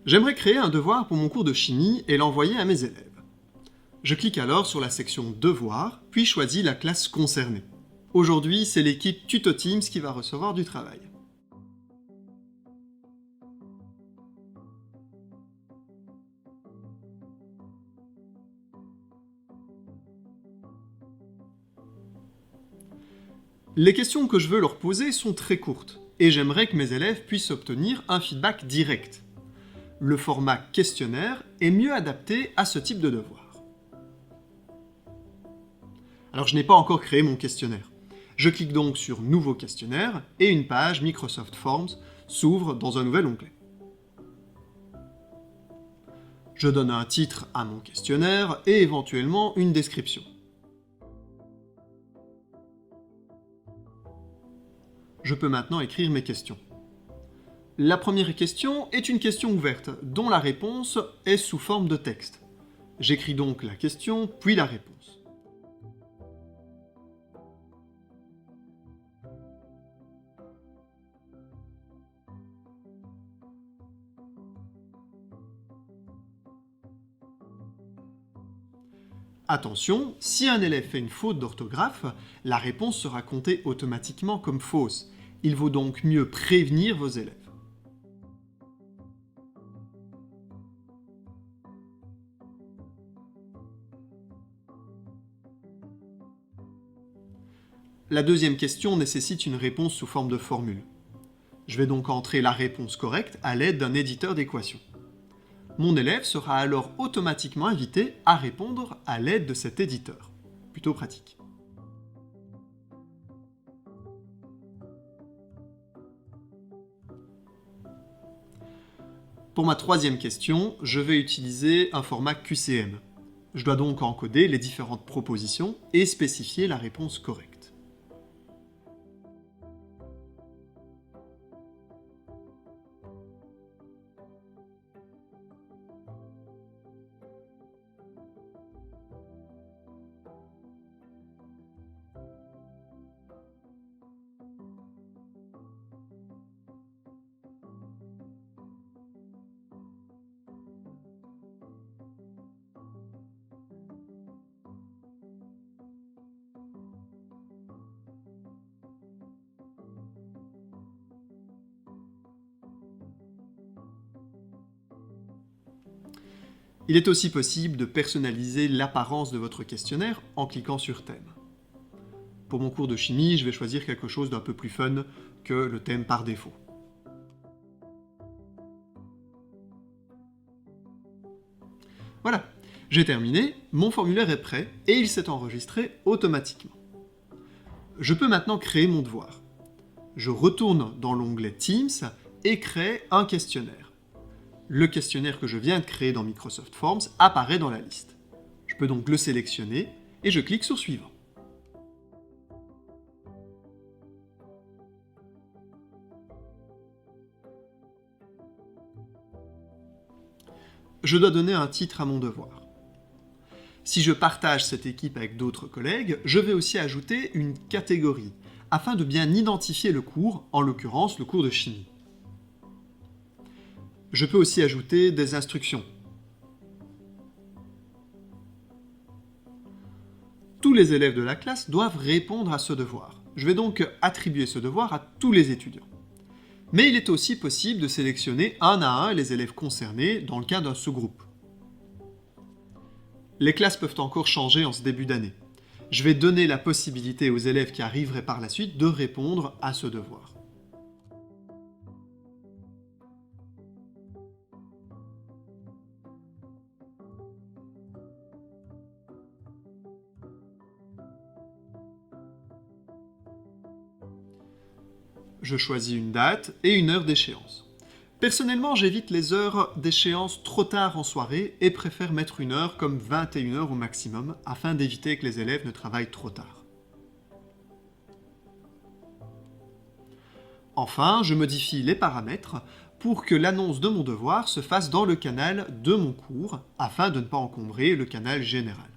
J'aimerais créer un devoir pour mon cours de chimie et l'envoyer à mes élèves. Je clique alors sur la section Devoirs, puis choisis la classe concernée. Aujourd'hui, c'est l'équipe TutoTeams qui va recevoir du travail. Les questions que je veux leur poser sont très courtes, et j'aimerais que mes élèves puissent obtenir un feedback direct. Le format questionnaire est mieux adapté à ce type de devoir. Alors je n'ai pas encore créé mon questionnaire. Je clique donc sur Nouveau questionnaire et une page Microsoft Forms s'ouvre dans un nouvel onglet. Je donne un titre à mon questionnaire et éventuellement une description. Je peux maintenant écrire mes questions. La première question est une question ouverte, dont la réponse est sous forme de texte. J'écris donc la question, puis la réponse. Attention, si un élève fait une faute d'orthographe, la réponse sera comptée automatiquement comme fausse. Il vaut donc mieux prévenir vos élèves. La deuxième question nécessite une réponse sous forme de formule. Je vais donc entrer la réponse correcte à l'aide d'un éditeur d'équations. Mon élève sera alors automatiquement invité à répondre à l'aide de cet éditeur. Plutôt pratique. Pour ma troisième question, je vais utiliser un format QCM. Je dois donc encoder les différentes propositions et spécifier la réponse correcte. Il est aussi possible de personnaliser l'apparence de votre questionnaire en cliquant sur Thème. Pour mon cours de chimie, je vais choisir quelque chose d'un peu plus fun que le thème par défaut. Voilà, j'ai terminé, mon formulaire est prêt et il s'est enregistré automatiquement. Je peux maintenant créer mon devoir. Je retourne dans l'onglet Teams et crée un questionnaire. Le questionnaire que je viens de créer dans Microsoft Forms apparaît dans la liste. Je peux donc le sélectionner et je clique sur Suivant. Je dois donner un titre à mon devoir. Si je partage cette équipe avec d'autres collègues, je vais aussi ajouter une catégorie, afin de bien identifier le cours, en l'occurrence le cours de chimie. Je peux aussi ajouter des instructions. Tous les élèves de la classe doivent répondre à ce devoir. Je vais donc attribuer ce devoir à tous les étudiants. Mais il est aussi possible de sélectionner un à un les élèves concernés dans le cas d'un sous-groupe. Les classes peuvent encore changer en ce début d'année. Je vais donner la possibilité aux élèves qui arriveraient par la suite de répondre à ce devoir. Je choisis une date et une heure d'échéance. Personnellement, j'évite les heures d'échéance trop tard en soirée et préfère mettre une heure comme 21h au maximum afin d'éviter que les élèves ne travaillent trop tard. Enfin, je modifie les paramètres pour que l'annonce de mon devoir se fasse dans le canal de mon cours afin de ne pas encombrer le canal général.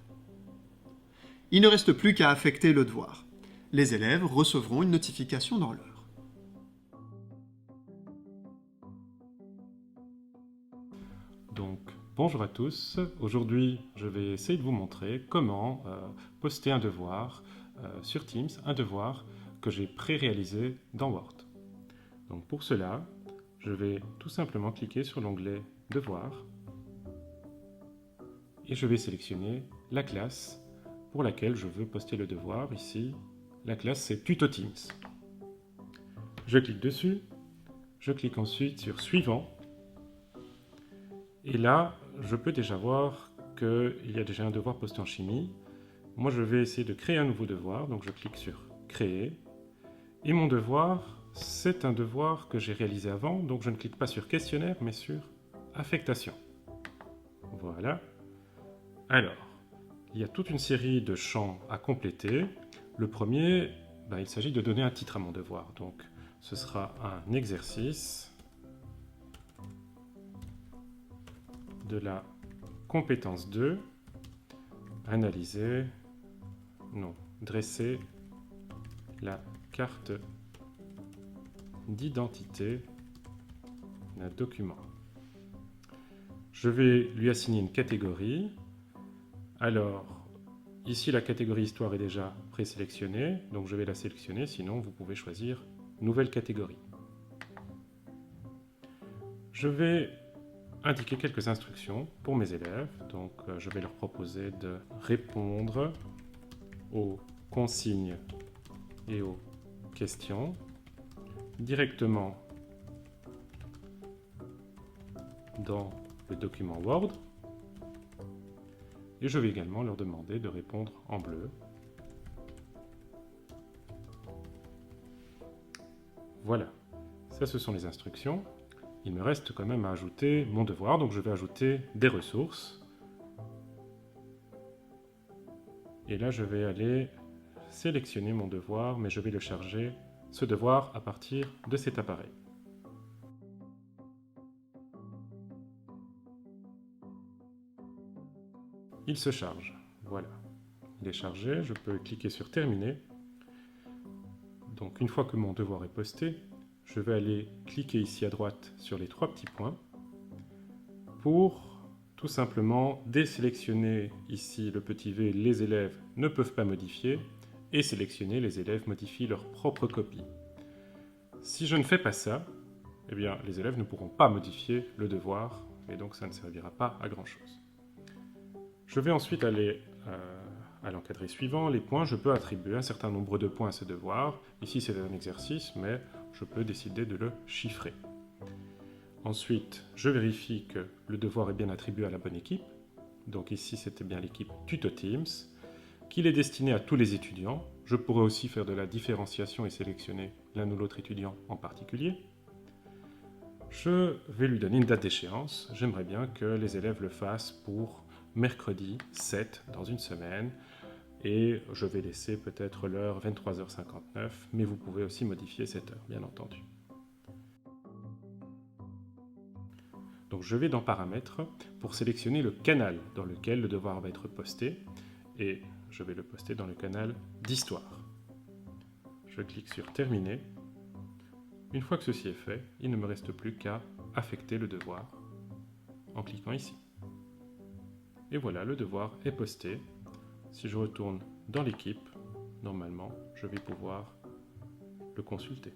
Il ne reste plus qu'à affecter le devoir. Les élèves recevront une notification dans l'heure. Donc, bonjour à tous. Aujourd'hui, je vais essayer de vous montrer comment poster un devoir sur Teams, un devoir que j'ai pré-réalisé dans Word. Donc, pour cela, je vais tout simplement cliquer sur l'onglet Devoir et je vais sélectionner la classe pour laquelle je veux poster le devoir. Ici, la classe c'est Tuto Teams. Je clique dessus, je clique ensuite sur Suivant. Et là, je peux déjà voir qu'il y a déjà un devoir posté en chimie. Moi, je vais essayer de créer un nouveau devoir, donc je clique sur Créer. Et mon devoir, c'est un devoir que j'ai réalisé avant, donc je ne clique pas sur Questionnaire, mais sur Affectation. Voilà. Alors, il y a toute une série de champs à compléter. Le premier, il s'agit de donner un titre à mon devoir. Donc, ce sera un exercice de la compétence 2, dresser la carte d'identité d'un document. Je vais lui assigner une catégorie. Alors, ici la catégorie histoire est déjà présélectionnée, donc je vais la sélectionner, sinon vous pouvez choisir nouvelle catégorie. Je vais indiquer quelques instructions pour mes élèves, donc je vais leur proposer de répondre aux consignes et aux questions directement dans le document Word, et je vais également leur demander de répondre en bleu. Voilà, ça ce sont les instructions. Il me reste quand même à ajouter mon devoir, donc je vais ajouter des ressources. Et là, je vais aller sélectionner mon devoir, mais je vais le charger, ce devoir, à partir de cet appareil. Il se charge. Voilà. Il est chargé, je peux cliquer sur Terminer. Donc une fois que mon devoir est posté, je vais aller cliquer ici à droite sur les 3 petits points pour tout simplement désélectionner ici le petit V, les élèves ne peuvent pas modifier, et sélectionner les élèves modifient leur propre copie. Si je ne fais pas ça, eh bien, les élèves ne pourront pas modifier le devoir, et donc ça ne servira pas à grand chose. Je vais ensuite aller à l'encadré suivant, les points. Je peux attribuer un certain nombre de points à ce devoir. Ici c'est un exercice, mais je peux décider de le chiffrer. Ensuite, je vérifie que le devoir est bien attribué à la bonne équipe. Donc ici, c'était bien l'équipe Tuto Teams, qu'il est destiné à tous les étudiants. Je pourrais aussi faire de la différenciation et sélectionner l'un ou l'autre étudiant en particulier. Je vais lui donner une date d'échéance. J'aimerais bien que les élèves le fassent pour mercredi 7, dans une semaine. Et je vais laisser peut-être l'heure 23h59, mais vous pouvez aussi modifier cette heure, bien entendu. Donc je vais dans Paramètres pour sélectionner le canal dans lequel le devoir va être posté, et je vais le poster dans le canal d'Histoire. Je clique sur Terminer. Une fois que ceci est fait, il ne me reste plus qu'à affecter le devoir en cliquant ici. Et voilà, le devoir est posté. Si je retourne dans l'équipe, normalement, je vais pouvoir le consulter.